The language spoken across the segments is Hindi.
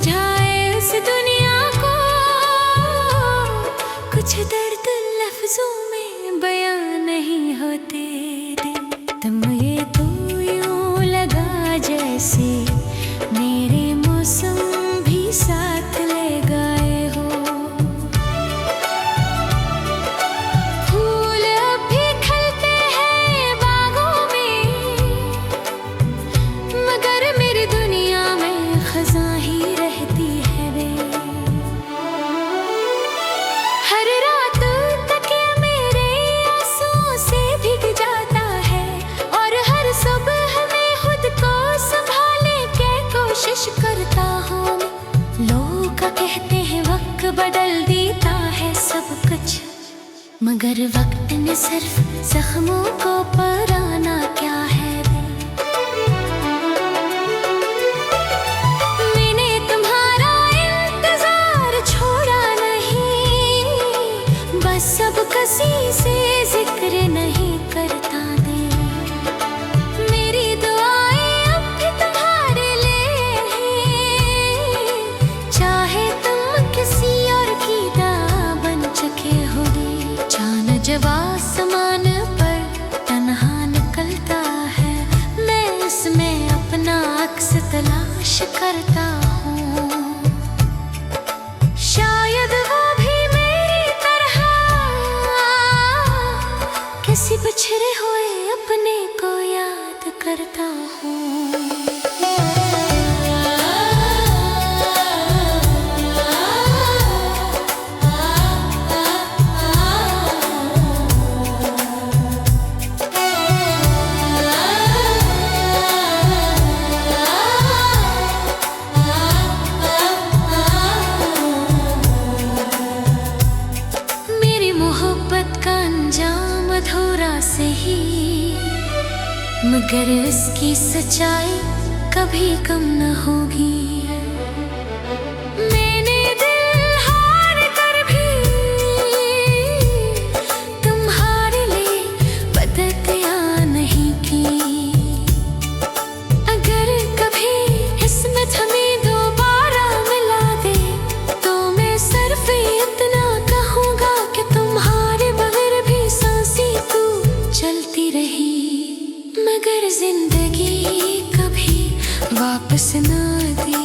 समझाए उस दुनिया को। कुछ दर्द लफ्जों में बयां नहीं होते थे। तुम ये तो यूं लगा जैसे मेरे मौसम भी साथ ले गए हो। फूल अब भी खिलते हैं बागों में, मगर मेरी दुनिया में खज़ां ही रहती है वे। हर रात तकिया मेरे आंसुओं से भीग जाता है, और हर सुबह मैं खुद को संभालने की कोशिश करता हूँ। लोग कहते हैं वक्त बदल देता है सब कुछ, मगर वक्त ने सिर्फ जख्मों को पराना क्या है वे। मैंने तुम्हारा इंतजार छोड़ा नहीं, बस अब किसी से जिक्र नहीं करता दे। मेरी दुआएं अब भी तुम्हारे लिए हैं, चाहे तुम किसी और की दां बन चुके होगे। चांद जब आसमान पर तन्हा निकलता है, मैं इसमें अपना अक्स तलाश करता हूँ। शायद वो भी मेरी तरह किसी बिछड़े हुए अपने को याद करता हूँ। मेरी मोहब्बत का अंजाम अधूरा से ही, मगर इसकी सच्चाई कभी कम न होगी। मैंने दिल हार कर भी तुम्हारे लिए बददुआ नहीं की। अगर कभी किस्मत हमें दोबारा मिला दे, तो मैं सिर्फ इतना कहूँगा कि तुम्हारे बगैर भी सांसें तू चलती रही, मगर जिंदगी कभी वापस ना दी।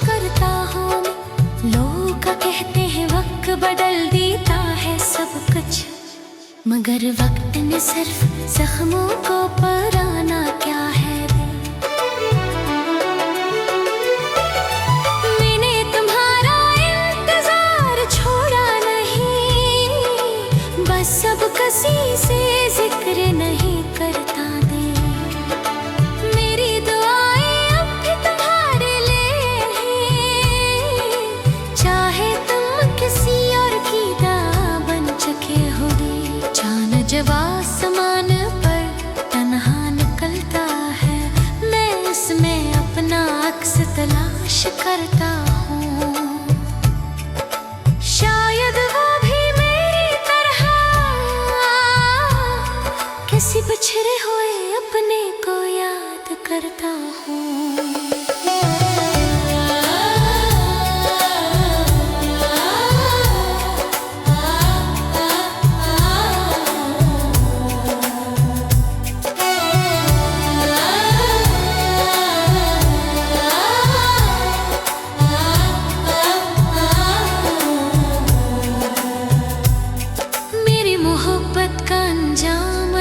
करता हूँ मैं। लोग कहते हैं वक्त बदल देता है सब कुछ, मगर वक्त ने सिर्फ जख्मों को पराना क्या है रे। मैंने तुम्हारा इंतजार छोड़ा नहीं, बस अब किसी से जिक्र नहीं करता दे। मेरी दुआएं अब भी तुम्हारे लिए हैं, चाहे तुम किसी और की दां बन चुके हो रे। चांद जब आसमान पर तन्हा निकलता है, मैं इसमें अपना अक्स तलाश करता हूँ। शायद वो भी मेरी तरह किसी बिछड़े हुए अपने को याद करता हूँ।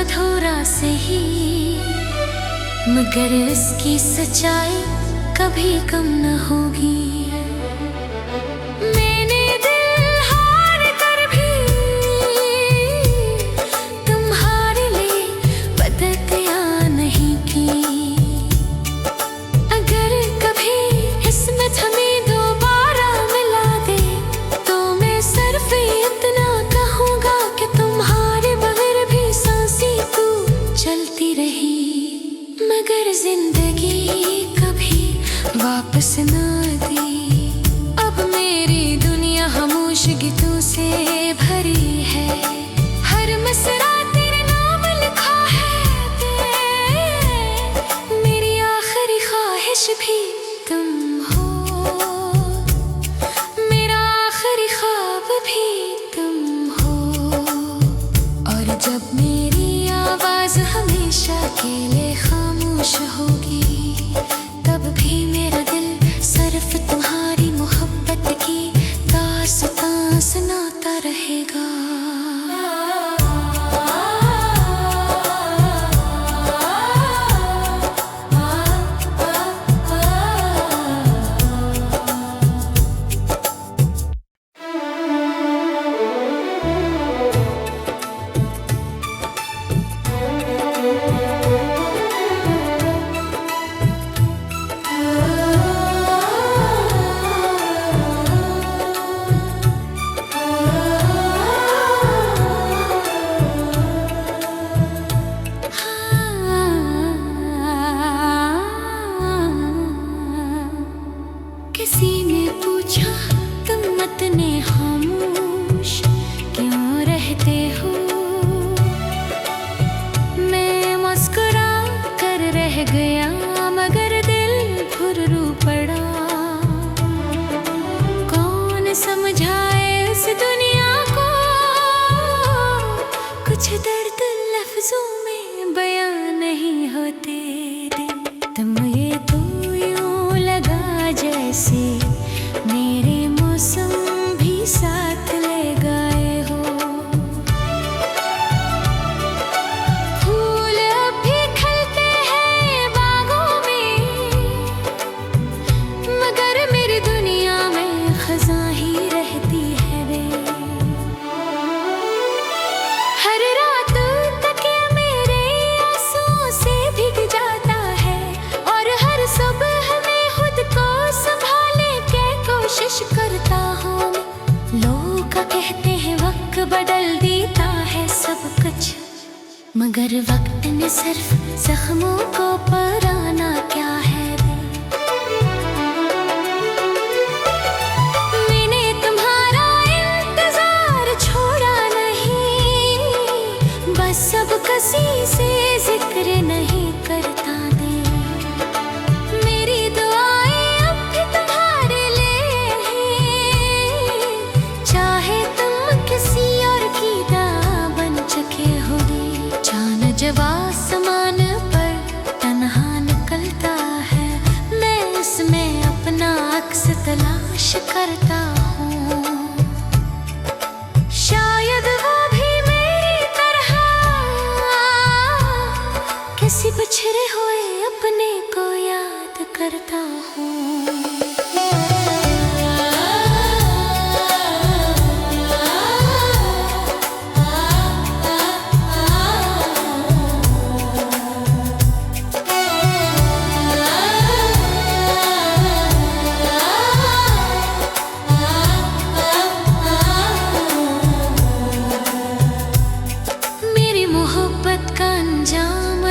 अधूरा से ही, मगर इसकी सच्चाई कभी कम न होगी। मैंने दिल हार कर भी तुम्हारे लिए बददुआ नहीं की। अगर कभी किस्मत हमें दोबारा मिला दे, तो मैं सिर्फ इतना कहूँगा कि तुम्हारे बगैर भी सांसें तू चलती रही, मगर जिंदगी कभी वापस ना दी। अब मेरी दुनिया खामोश गीतों से भरी है, हर मसरा तेरे नाम लिखा है दे। मेरी आखिरी ख्वाहिश भी तुम हो, मेरा आखिरी ख्वाब भी तुम हो। और जब मेरी आवाज हमेशा के लिए खामोश होगी, तब भी मेरा दिल सिर्फ तुम्हारी मोहब्बत की दास्तां सुनाता रहेगा। किसी ने पूछा तुम इतने खामोश क्यों रहते हो, मैं मुस्कुरा कर रह गया, मगर दिल घुर्रू पड़ा। कौन समझाए इस दुनिया को, कुछ दर्द लफ्जों में बयां नहीं होते। तुम ये तो यूं लगा जैसे मेरे मौसम भी साथ ले गए हो। फूल अब भी खिलते हैं बागों में, मगर मेरी दुनिया में खज़ां ही रहती है रे। हर रात तकिया मेरे आंसुओं से भीग जाता है, और हर सुबह मैं खुद को संभालने की कोशिश करता हूँ मैं। लोग कहते हैं वक्त बदल देता है सब कुछ, मगर वक्त ने सिर्फ जख्मों को पराना क्या है रे। मैंने तुम्हारा इंतजार छोड़ा नहीं, बस अब किसी से जिक्र नहीं करता दे। मेरी दुआएं अब भी तुम्हारे लिए हैं, चाहे तुम किसी और की दां बन चुके हो रे। चांद जब आसमान पर तन्हा तलाश करता हूँ। शायद वो भी मेरी तरह किसी बिछड़े हुए अपने को याद करता हूँ।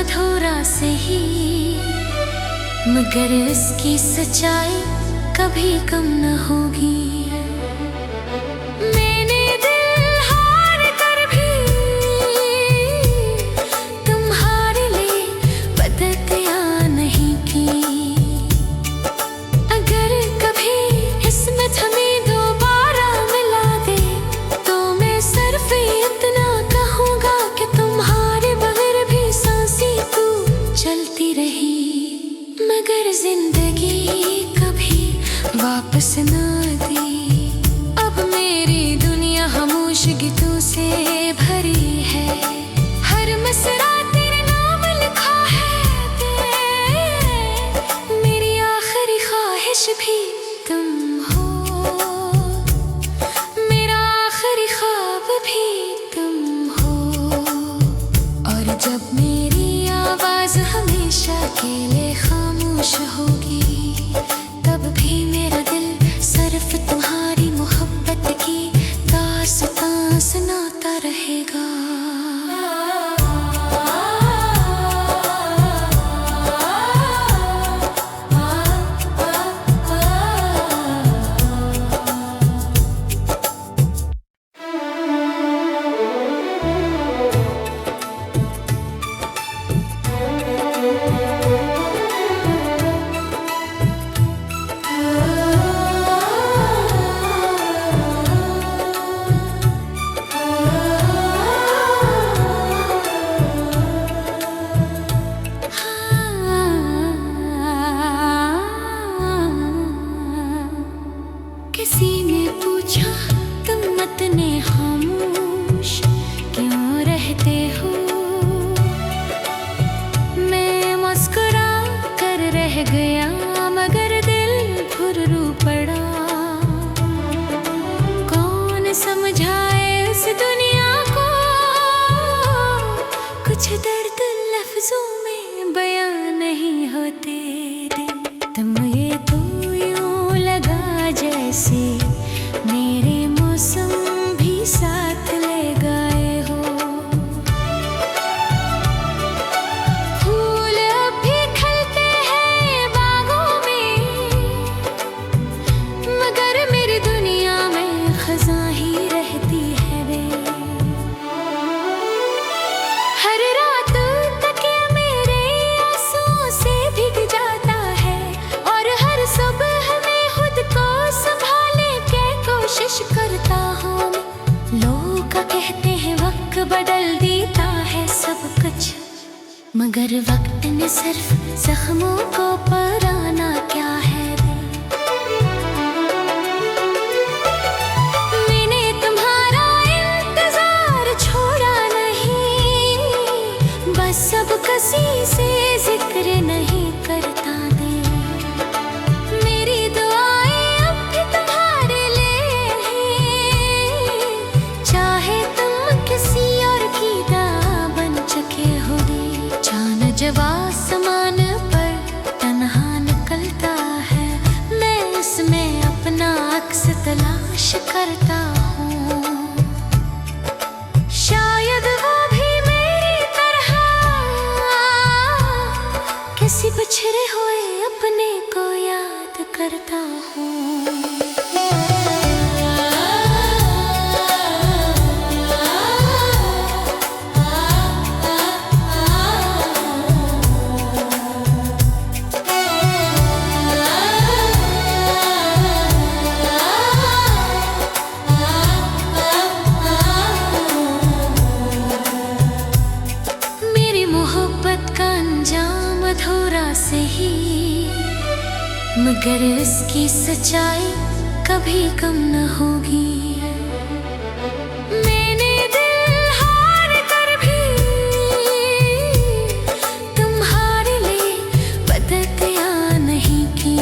अधूरा से ही मगर इसकी सच्चाई कभी कम न होगी। मैंने दिल हार कर भी तुम्हारे लिए बददुआ नहीं की। अगर कभी किस्मत हमें दोबारा मिला दे तो मैं सिर्फ इतना कहूँगा कि तुम्हारे बगैर भी चलती रही, मगर जिंदगी कभी वापस न दी। अब मेरी दुनिया खामोश गीतों से भरी है, हर मसरा तेरे नाम लिखा है। मेरी आखिरी ख्वाहिश भी तुम हो, मेरा आखिरी ख्वाब भी तुम हो। और जब मेरी आवाज हमेशा के लिए खामोश होगी तब भी मेरा दिल सिर्फ तुम्हारी मोहब्बत की दास्तां सुनाता रहेगा। किसी ने पूछा तुम इतने खामोश क्यों रहते हो। मैं मुस्कुरा कर रह गया मगर दिल फुर्रू पड़ा। कौन समझाए इस दुनिया को, कुछ दर्द लफ्जों में बयां नहीं होते। तुम ये तो यूं लगा जैसे मेरे मौसम भी साथ ले गए हो। फूल अब भी खिलते हैं बागों में मगर मेरी दुनिया में खज़ां ही रहती है वे। हर रात तकिया मेरे आंसुओं से भीग जाता है और हर सुबह मैं खुद को संभालने की कोशिश करता हूँ। लोग कहते हैं वक्त बदल देता है सब कुछ, मगर वक्त ने सिर्फ जख्मों को पुराना क्या है रे। मैंने तुम्हारा इंतजार छोड़ा नहीं, बस अब किसी से जिक्र नहीं करता दे। मेरी दुआएं अब भी तुम्हारे लिए हैं, चाहे तुम किसी और की दां बन चुके हो रे। चांद जब आसमान पर तन्हा निकलता है मैं उसमें अपना अक्स तलाश करता हूँ। शायद वो भी मेरी तरह किसी बिछड़े हुए अपने को याद करता हूँ। अधूरा से ही मगर इसकी सच्चाई कभी कम न होगी। मैंने दिल हार कर भी तुम्हारे लिए बददुआ नहीं की।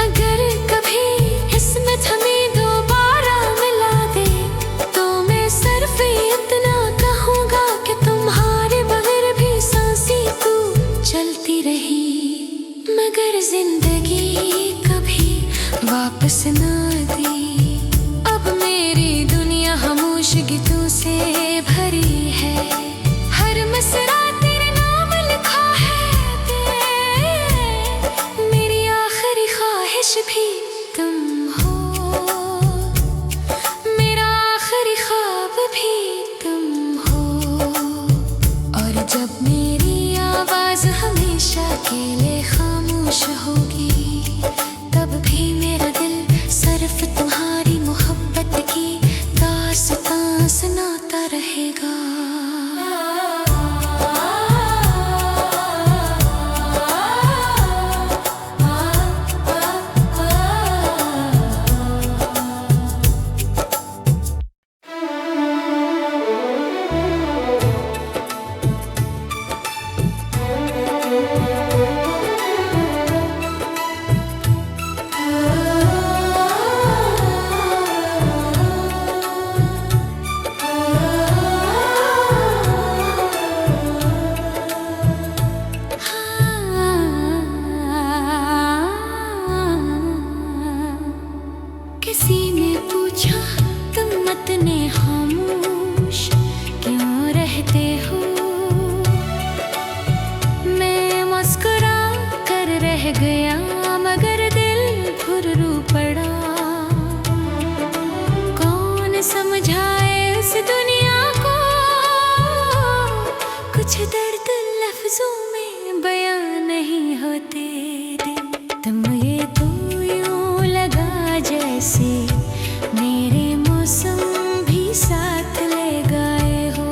अगर कभी किस्मत हमें दोबारा मिला दे तो मैं सिर्फ इतना कहूँगा कि तुम्हारे बगैर भी सांसें तू चलती रही। मगर जिंदगी कभी वापस ना दी। अब मेरी दुनिया खामोश गीतों से भरी है। हर मसरा तेरे नाम लिखा है। मेरी आखिरी ख्वाहिश भी तुम हो। मेरा आखिरी ख्वाब भी तुम हो। और जब मेरी आवाज हमेशा के लिए खामोश होगी तब भी मेरा दिल सिर्फ तुम्हारी मोहब्बत की दास्तां सुनाता रहेगा। किसी ने पूछा तुम इतने खामोश क्यों रहते हो। मैं मुस्कुरा कर रह गया मगर दिल फुर्रू पड़ा। कौन समझाए उस दुनिया को कुछ दर्द लफ्जों में बयां नहीं होते। तुम ये तो यूं लगा जैसे मेरे मौसम भी साथ ले गए हो।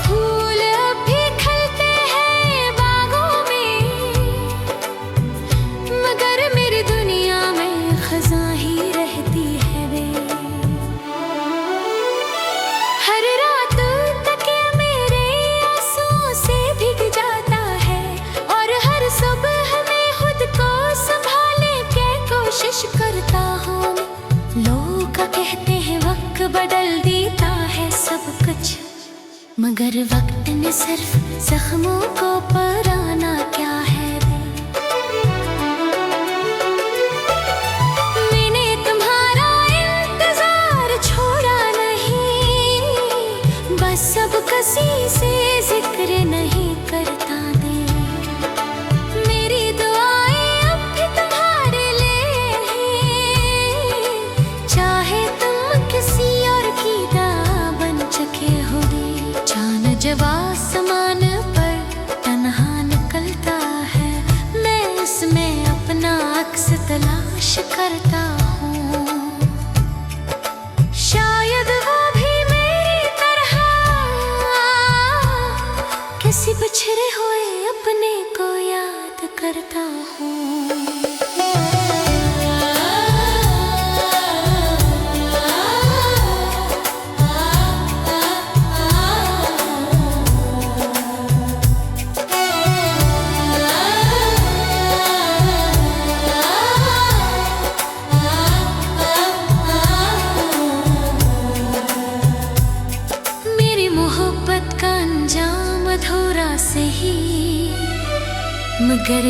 फूल अब भी खिलते हैं बागों में मगर मेरी दुनिया में खज़ां ही रहती है वे। हर रात तकिया मेरे आंसुओं से भीग जाता है और हर सुबह मैं खुद को संभालने की कोशिश करता हूँ। लोग कहते हैं वक्त बदल देता है सब कुछ मगर वक्त ने सिर्फ जख्मों को पुराना क्या है रे। मैंने तुम्हारा इंतजार छोड़ा नहीं बस अब किसी से जिक्र नहीं करता दे। मेरी दुआएं अब भी तुम्हारे लिए हैं चाहे तुम किसी और की दां बन चुके हो रे। चांद जब आसमान पर तन्हा निकलता है मैं उसमें अपना अक्स तलाश करता हूँ। शायद वो भी मेरी तरह किसी बिछड़े हुए अपने को याद करता हूँ। मेरी मोहब्बत का अंजाम अधूरा से ही मगर